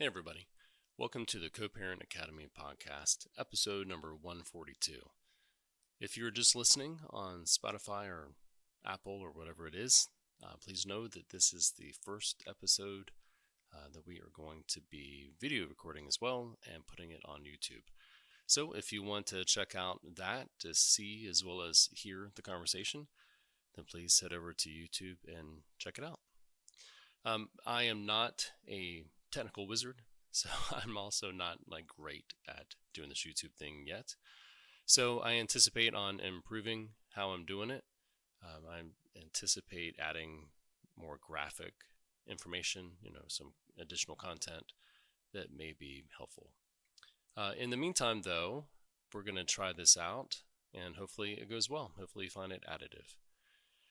Hey everybody, welcome to the Coparent Academy Podcast, episode number 142. If you're just listening on Spotify or Apple or whatever it is, please know that this is the first episode that we are going to be video recording as well and putting it on YouTube. So if you want to check out that to see as well as hear the conversation, then please head over to YouTube and check it out. I am not a technical wizard, so I'm also not great at doing this YouTube thing yet. So I anticipate on improving how I'm doing it. I anticipate adding more graphic information, some additional content that may be helpful. In the meantime, though, we're going to try this out and hopefully it goes well. Hopefully you find it additive.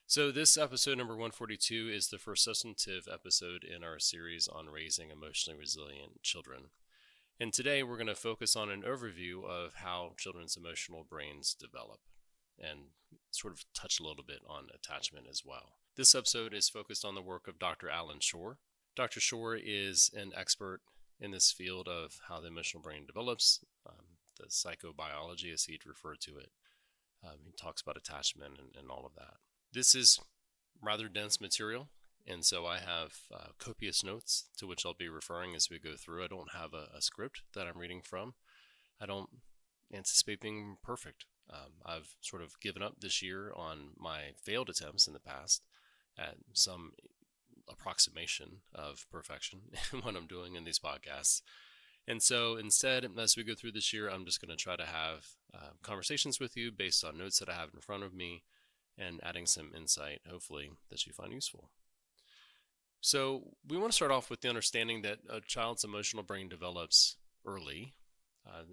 So this episode number 142 is the first substantive episode in our series on raising emotionally resilient children. And today we're going to focus on an overview of how children's emotional brains develop and sort of touch a little bit on attachment as well. This episode is focused on the work of Dr. Allan Schore. Dr. Schore is an expert in this field of how the emotional brain develops, the psychobiology as he'd refer to it. He talks about attachment and all of that. This is rather dense material, and so I have copious notes to which I'll be referring as we go through. I don't have a script that I'm reading from. I don't anticipate being perfect. I've sort of given up this year on my failed attempts in the past at some approximation of perfection in what I'm doing in these podcasts. And so instead, as we go through this year, I'm just going to try to have conversations with you based on notes that I have in front of me, and adding some insight, hopefully, that you find useful. So we want to start off with the understanding that a child's emotional brain develops early.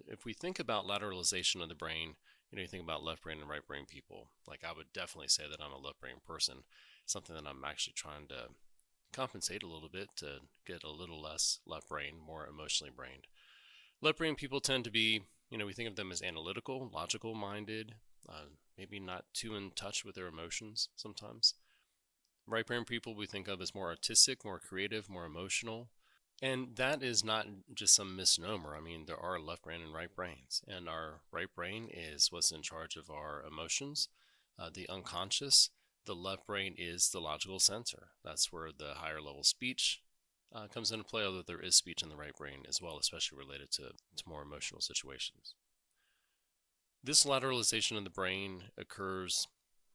If we think about lateralization of the brain, you think about left brain and right brain people. I would definitely say that I'm a left brain person, something that I'm actually trying to compensate a little bit to get a little less left brain, more emotionally brained. Left brain people tend to be, we think of them as analytical, logical minded, maybe not too in touch with their emotions sometimes. Right brain people we think of as more artistic, more creative, more emotional. And that is not just some misnomer. I mean, there are left brain and right brains. And our right brain is what's in charge of our emotions, the unconscious. The left brain is the logical center. That's where the higher level speech comes into play, although there is speech in the right brain as well, especially related to more emotional situations. This lateralization of the brain occurs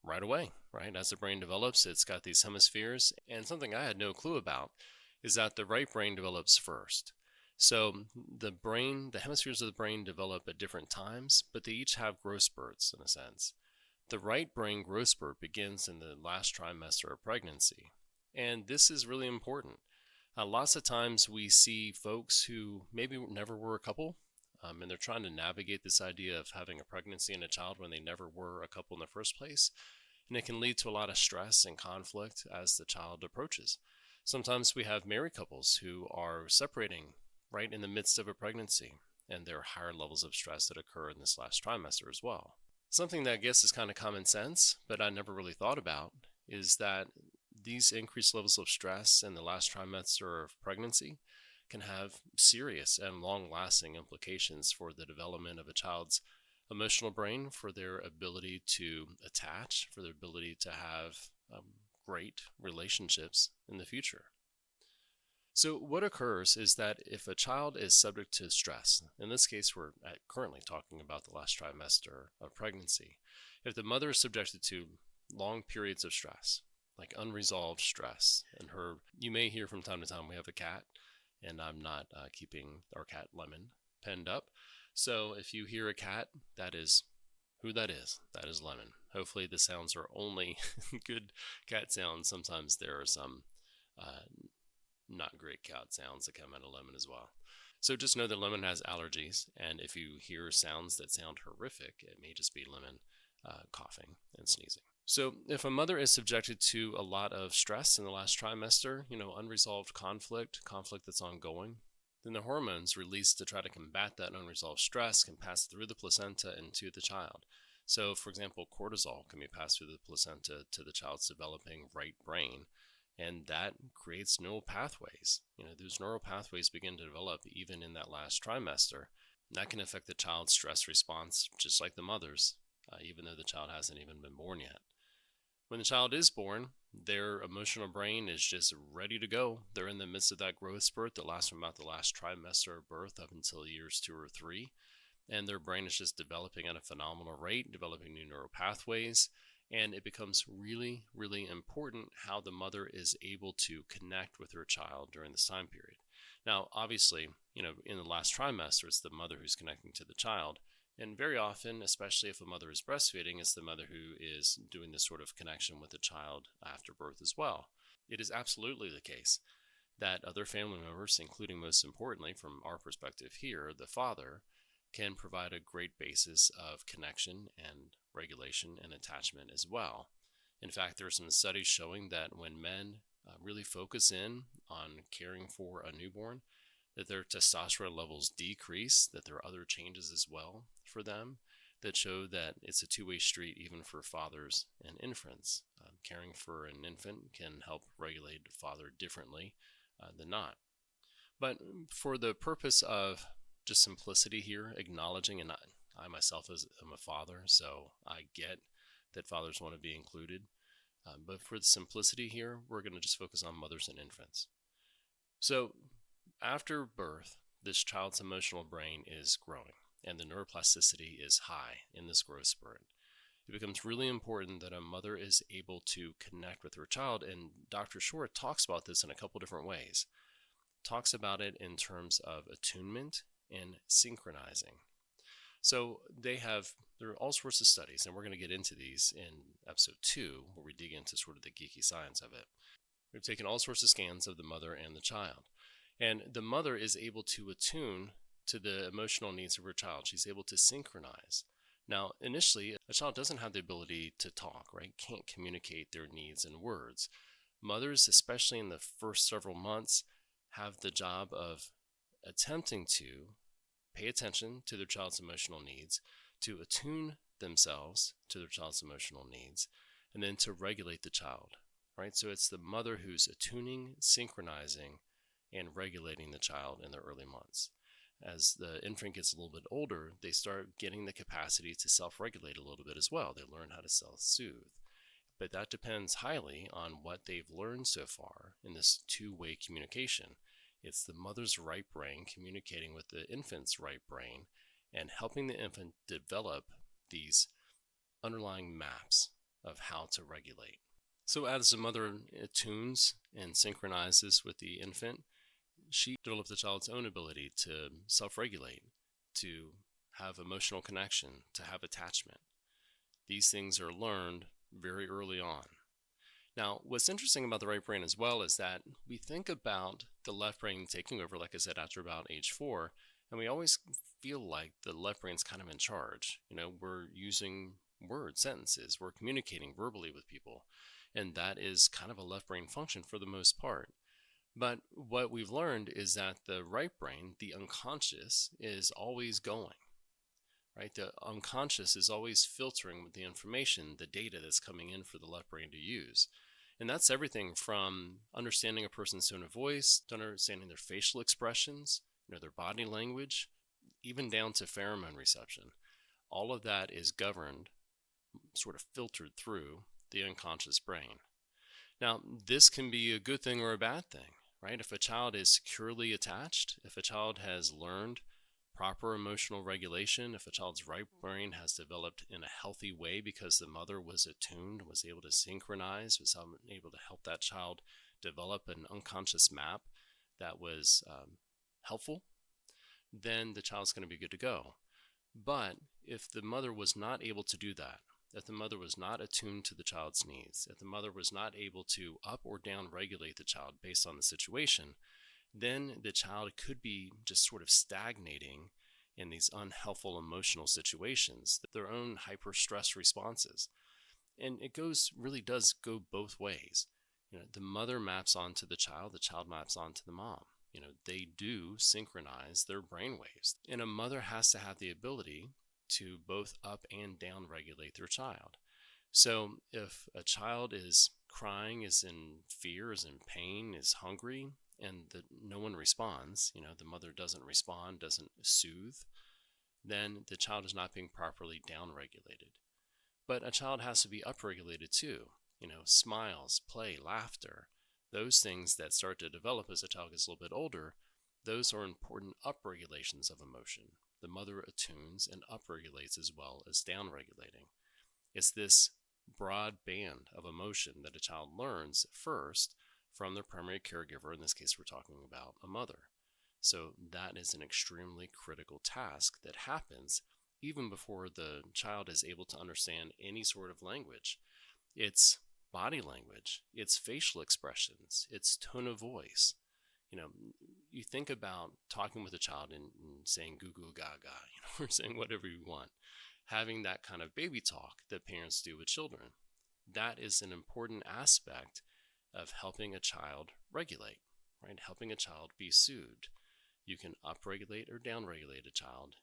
right away, right? As the brain develops, it's got these hemispheres, and something I had no clue about is that the right brain develops first. So the hemispheres of the brain develop at different times, but they each have growth spurts in a sense. The right brain growth spurt begins in the last trimester of pregnancy, and this is really important. Lots of times we see folks who maybe never were a couple, and they're trying to navigate this idea of having a pregnancy and a child when they never were a couple in the first place. And it can lead to a lot of stress and conflict as the child approaches. Sometimes we have married couples who are separating right in the midst of a pregnancy, and there are higher levels of stress that occur in this last trimester as well. Something that I guess is kind of common sense, but I never really thought about, is that these increased levels of stress in the last trimester of pregnancy can have serious and long-lasting implications for the development of a child's emotional brain, for their ability to attach, for their ability to have great relationships in the future. So what occurs is that if a child is subject to stress, in this case we're currently talking about the last trimester of pregnancy, if the mother is subjected to long periods of stress, like unresolved stress, and you may hear from time to time we have a cat, and I'm not keeping our cat Lemon penned up. So if you hear a cat, that is who that is. That is Lemon. Hopefully the sounds are only good cat sounds. Sometimes there are some not great cat sounds that come out of Lemon as well. So just know that Lemon has allergies, and if you hear sounds that sound horrific, it may just be Lemon coughing and sneezing. So if a mother is subjected to a lot of stress in the last trimester, unresolved conflict that's ongoing, then the hormones released to try to combat that unresolved stress can pass through the placenta into the child. So, for example, cortisol can be passed through the placenta to the child's developing right brain, And that creates neural pathways. Those neural pathways begin to develop even in that last trimester. And that can affect the child's stress response, just like the mother's, even though the child hasn't even been born yet. When the child is born, their emotional brain is just ready to go. They're in the midst of that growth spurt that lasts from about the last trimester of birth up until years 2 or 3. And their brain is just developing at a phenomenal rate, developing new neural pathways. And it becomes really, really important how the mother is able to connect with her child during this time period. Now, obviously, in the last trimester, it's the mother who's connecting to the child. And very often, especially if a mother is breastfeeding, it's the mother who is doing this sort of connection with the child after birth as well. It is absolutely the case that other family members, including most importantly from our perspective here, the father, can provide a great basis of connection and regulation and attachment as well. In fact, there are some studies showing that when men really focus in on caring for a newborn, that their testosterone levels decrease, that there are other changes as well for them that show that it's a two-way street even for fathers and infants. Caring for an infant can help regulate the father differently than not. But for the purpose of just simplicity here, acknowledging, and I myself am a father, so I get that fathers want to be included. But for the simplicity here, we're going to just focus on mothers and infants. So after birth, this child's emotional brain is growing, and the neuroplasticity is high in this growth spurt. It becomes really important that a mother is able to connect with her child, and Dr. Schore talks about this in a couple different ways. Talks about it in terms of attunement and synchronizing. So there are all sorts of studies, and we're going to get into these in episode 2, where we dig into sort of the geeky science of it. We've taken all sorts of scans of the mother and the child. And the mother is able to attune to the emotional needs of her child. She's able to synchronize. Now, initially, a child doesn't have the ability to talk, right? Can't communicate their needs in words. Mothers, especially in the first several months, have the job of attempting to pay attention to their child's emotional needs, to attune themselves to their child's emotional needs, and then to regulate the child, right? So it's the mother who's attuning, synchronizing, and regulating the child in the early months. As the infant gets a little bit older, they start getting the capacity to self-regulate a little bit as well. They learn how to self-soothe. But that depends highly on what they've learned so far in this two-way communication. It's the mother's right brain communicating with the infant's right brain and helping the infant develop these underlying maps of how to regulate. So as the mother attunes and synchronizes with the infant, she develops the child's own ability to self-regulate, to have emotional connection, to have attachment. These things are learned very early on. Now, what's interesting about the right brain as well is that we think about the left brain taking over, like I said, after about age 4, and we always feel like the left brain's kind of in charge. We're using words, sentences, we're communicating verbally with people, and that is kind of a left brain function for the most part. But what we've learned is that the right brain, the unconscious, is always going, right? The unconscious is always filtering with the information, the data that's coming in for the left brain to use. And that's everything from understanding a person's tone of voice, to understanding their facial expressions, their body language, even down to pheromone reception. All of that is governed, sort of filtered through the unconscious brain. Now, this can be a good thing or a bad thing, right? If a child is securely attached, if a child has learned proper emotional regulation, if a child's right brain has developed in a healthy way because the mother was attuned, was able to synchronize, was able to help that child develop an unconscious map that was helpful, then the child's going to be good to go. But if the mother was not able to do that, if the mother was not attuned to the child's needs, if the mother was not able to up or down regulate the child based on the situation, then the child could be just sort of stagnating in these unhelpful emotional situations, their own hyper-stress responses. And it really does go both ways. The mother maps onto the child maps onto the mom. They do synchronize their brainwaves. And a mother has to have the ability to both up and down regulate their child. So if a child is crying, is in fear, is in pain, is hungry, and no one responds, the mother doesn't respond, doesn't soothe, then the child is not being properly downregulated. But a child has to be upregulated too. Smiles, play, laughter, those things that start to develop as a child gets a little bit older, those are important upregulations of emotion. The mother attunes and upregulates as well as downregulating. It's this broad band of emotion that a child learns first from their primary caregiver. In this case, we're talking about a mother. So that is an extremely critical task that happens even before the child is able to understand any sort of language. It's body language, it's facial expressions, it's tone of voice. You think about talking with a child and saying goo goo gaga, or saying whatever you want, having that kind of baby talk that parents do with children. That is an important aspect of helping a child regulate, right? Helping a child be soothed. You can upregulate or downregulate a child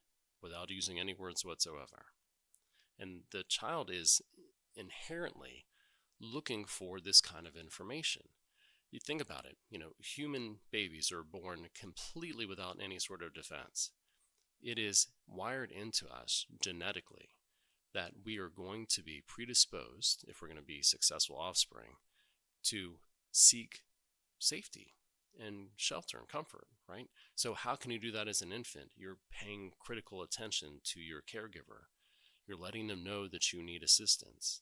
without using any words whatsoever. And the child is inherently looking for this kind of information. You think about it, human babies are born completely without any sort of defense. It is wired into us genetically that we are going to be predisposed, if we're going to be successful offspring, to seek safety and shelter and comfort, right? So how can you do that as an infant? You're paying critical attention to your caregiver. You're letting them know that you need assistance.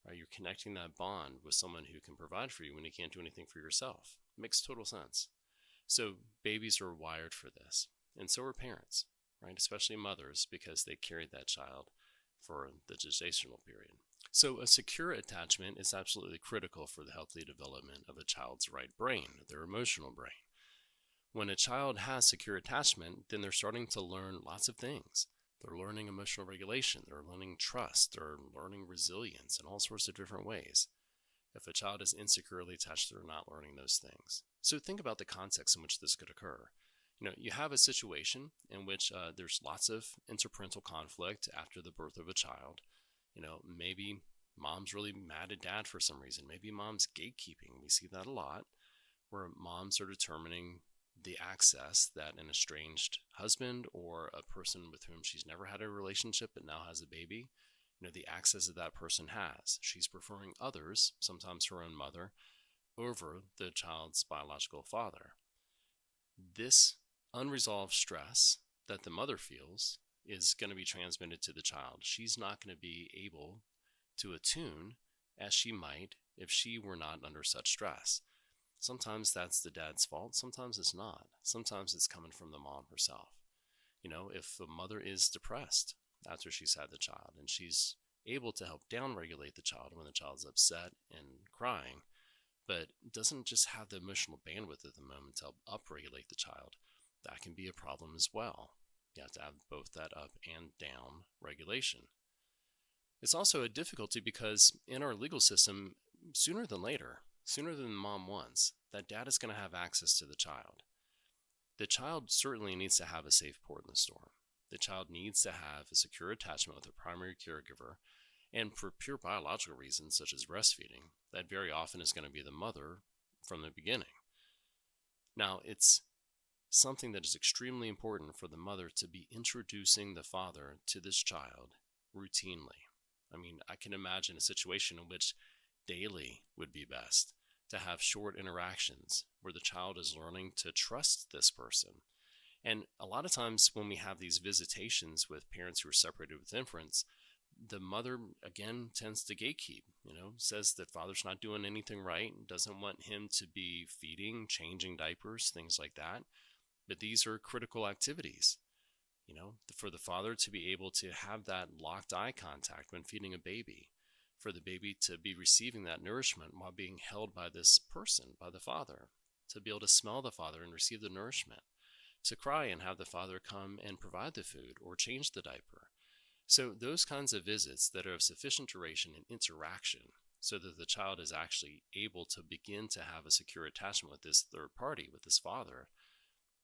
Right? You're connecting that bond with someone who can provide for you when you can't do anything for yourself. It makes total sense. So babies are wired for this, and so are parents, right? Especially mothers, because they carried that child for the gestational period. So a secure attachment is absolutely critical for the healthy development of a child's right brain, their emotional brain. When a child has secure attachment, then they're starting to learn lots of things. They're learning emotional regulation, they're learning trust, they're learning resilience in all sorts of different ways. If a child is insecurely attached, they're not learning those things. So think about the context in which this could occur. You have a situation in which there's lots of interparental conflict after the birth of a child. Maybe mom's really mad at dad for some reason. Maybe mom's gatekeeping. We see that a lot, where moms are determining the access that an estranged husband or a person with whom she's never had a relationship but now has a baby, the access that person has. She's preferring others, sometimes her own mother, over the child's biological father. This unresolved stress that the mother feels is going to be transmitted to the child. She's not going to be able to attune as she might if she were not under such stress. Sometimes that's the dad's fault. Sometimes it's not. Sometimes it's coming from the mom herself. If the mother is depressed after she's had the child and she's able to help downregulate the child when the child's upset and crying, but doesn't just have the emotional bandwidth at the moment to help upregulate the child, that can be a problem as well. You have to have both that up and down regulation. It's also a difficulty because in our legal system, sooner than later, sooner than mom wants, that dad is going to have access to the child. The child certainly needs to have a safe port in the storm. The child needs to have a secure attachment with a primary caregiver, and for pure biological reasons, such as breastfeeding, that very often is going to be the mother from the beginning. Now, it's something that is extremely important for the mother to be introducing the father to this child routinely. I can imagine a situation in which daily would be best, to have short interactions where the child is learning to trust this person. And a lot of times when we have these visitations with parents who are separated with infants, the mother, again, tends to gatekeep, says that father's not doing anything right, doesn't want him to be feeding, changing diapers, things like that. But these are critical activities, for the father to be able to have that locked eye contact when feeding a baby, for the baby to be receiving that nourishment while being held by this person, by the father, to be able to smell the father and receive the nourishment, to cry and have the father come and provide the food or change the diaper. So those kinds of visits that are of sufficient duration and interaction so that the child is actually able to begin to have a secure attachment with this third party, with this father,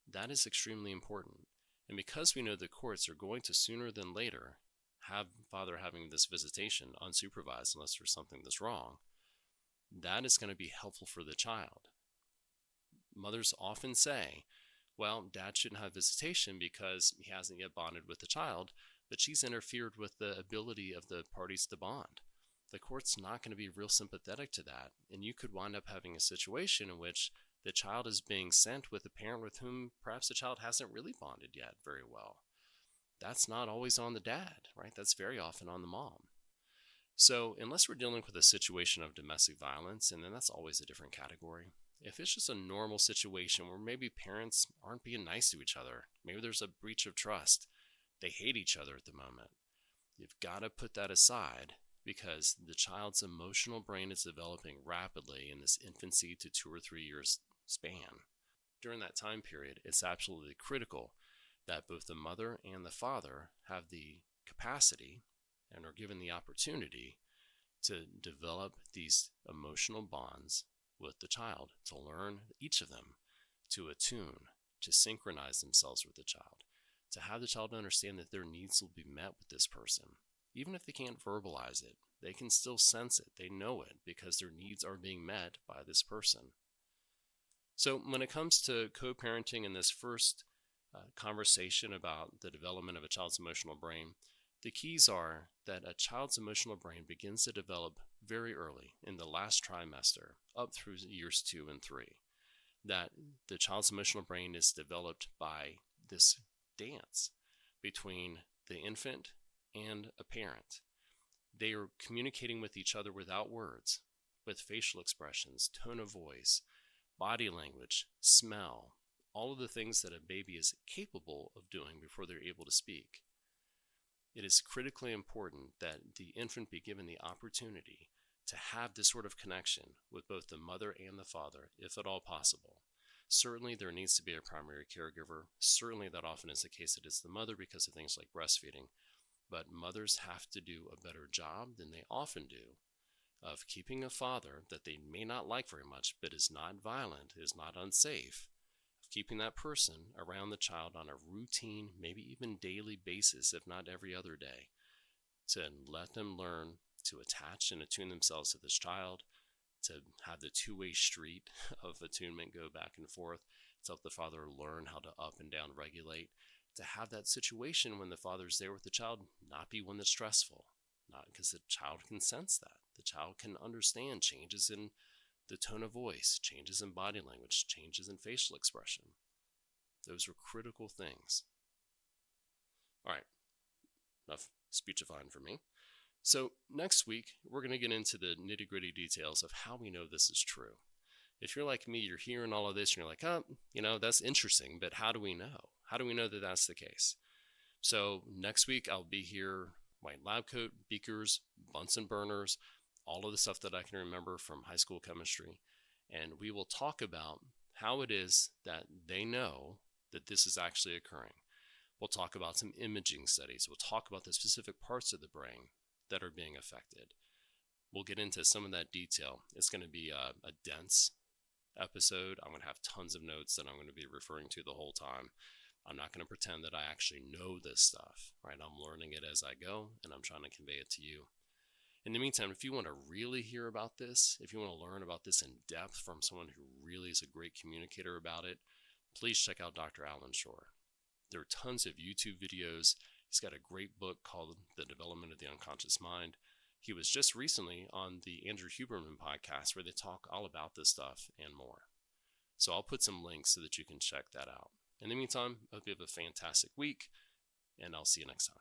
that is extremely important. And because we know the courts are going to sooner than later have father having this visitation unsupervised unless there's something that's wrong, that is going to be helpful for the child. Mothers often say, well, dad shouldn't have visitation because he hasn't yet bonded with the child, but she's interfered with the ability of the parties to bond. The court's not going to be real sympathetic to that, and you could wind up having a situation in which the child is being sent with a parent with whom perhaps the child hasn't really bonded yet very well. That's not always on the dad, right? That's very often on the mom. So unless we're dealing with a situation of domestic violence, and then that's always a different category. If it's just a normal situation where maybe parents aren't being nice to each other, maybe there's a breach of trust, they hate each other at the moment, you've got to put that aside because the child's emotional brain is developing rapidly in this infancy to 2 or 3 years span. During that time period, it's absolutely critical that both the mother and the father have the capacity and are given the opportunity to develop these emotional bonds with the child, to learn, each of them, to attune, to synchronize themselves with the child, to have the child understand that their needs will be met with this person. Even if they can't verbalize it, they can still sense it. They know it because their needs are being met by this person. So when it comes to co-parenting in this first conversation about the development of a child's emotional brain, the keys are that a child's emotional brain begins to develop very early in the last trimester up through years 2 and 3. That the child's emotional brain is developed by this dance between the infant and a parent. They are communicating with each other without words, with facial expressions, tone of voice, body language, smell, all of the things that a baby is capable of doing before they're able to speak. It is critically important that the infant be given the opportunity to have this sort of connection with both the mother and the father, if at all possible. Certainly there needs to be a primary caregiver. Certainly that often is the case that it's the mother because of things like breastfeeding. But mothers have to do a better job than they often do of keeping a father that they may not like very much, but is not violent, is not unsafe, of keeping that person around the child on a routine, maybe even daily basis, if not every other day, to let them learn to attach and attune themselves to this child, to have the two-way street of attunement go back and forth, to help the father learn how to up and down regulate, to have that situation when the father's there with the child not be one that's stressful, not because the child can sense that. The child can understand changes in the tone of voice, changes in body language, changes in facial expression. Those are critical things. All right, enough speechifying for me. So next week, we're going to get into the nitty-gritty details of how we know this is true. If you're like me, you're hearing all of this and you're like, oh, that's interesting, but how do we know? How do we know that that's the case? So next week, I'll be here, white lab coat, beakers, Bunsen burners, all of the stuff that I can remember from high school chemistry. And we will talk about how it is that they know that this is actually occurring. We'll talk about some imaging studies. We'll talk about the specific parts of the brain that are being affected. We'll get into some of that detail. It's going to be a dense episode. I'm going to have tons of notes that I'm going to be referring to the whole time. I'm not going to pretend that I actually know this stuff, right? I'm learning it as I go, and I'm trying to convey it to you. In the meantime, if you want to really hear about this, if you want to learn about this in depth from someone who really is a great communicator about it, please check out Dr. Allan Schore. There are tons of YouTube videos. He's got a great book called The Development of the Unconscious Mind. He was just recently on the Andrew Huberman podcast where they talk all about this stuff and more. So I'll put some links so that you can check that out. In the meantime, I hope you have a fantastic week, and I'll see you next time.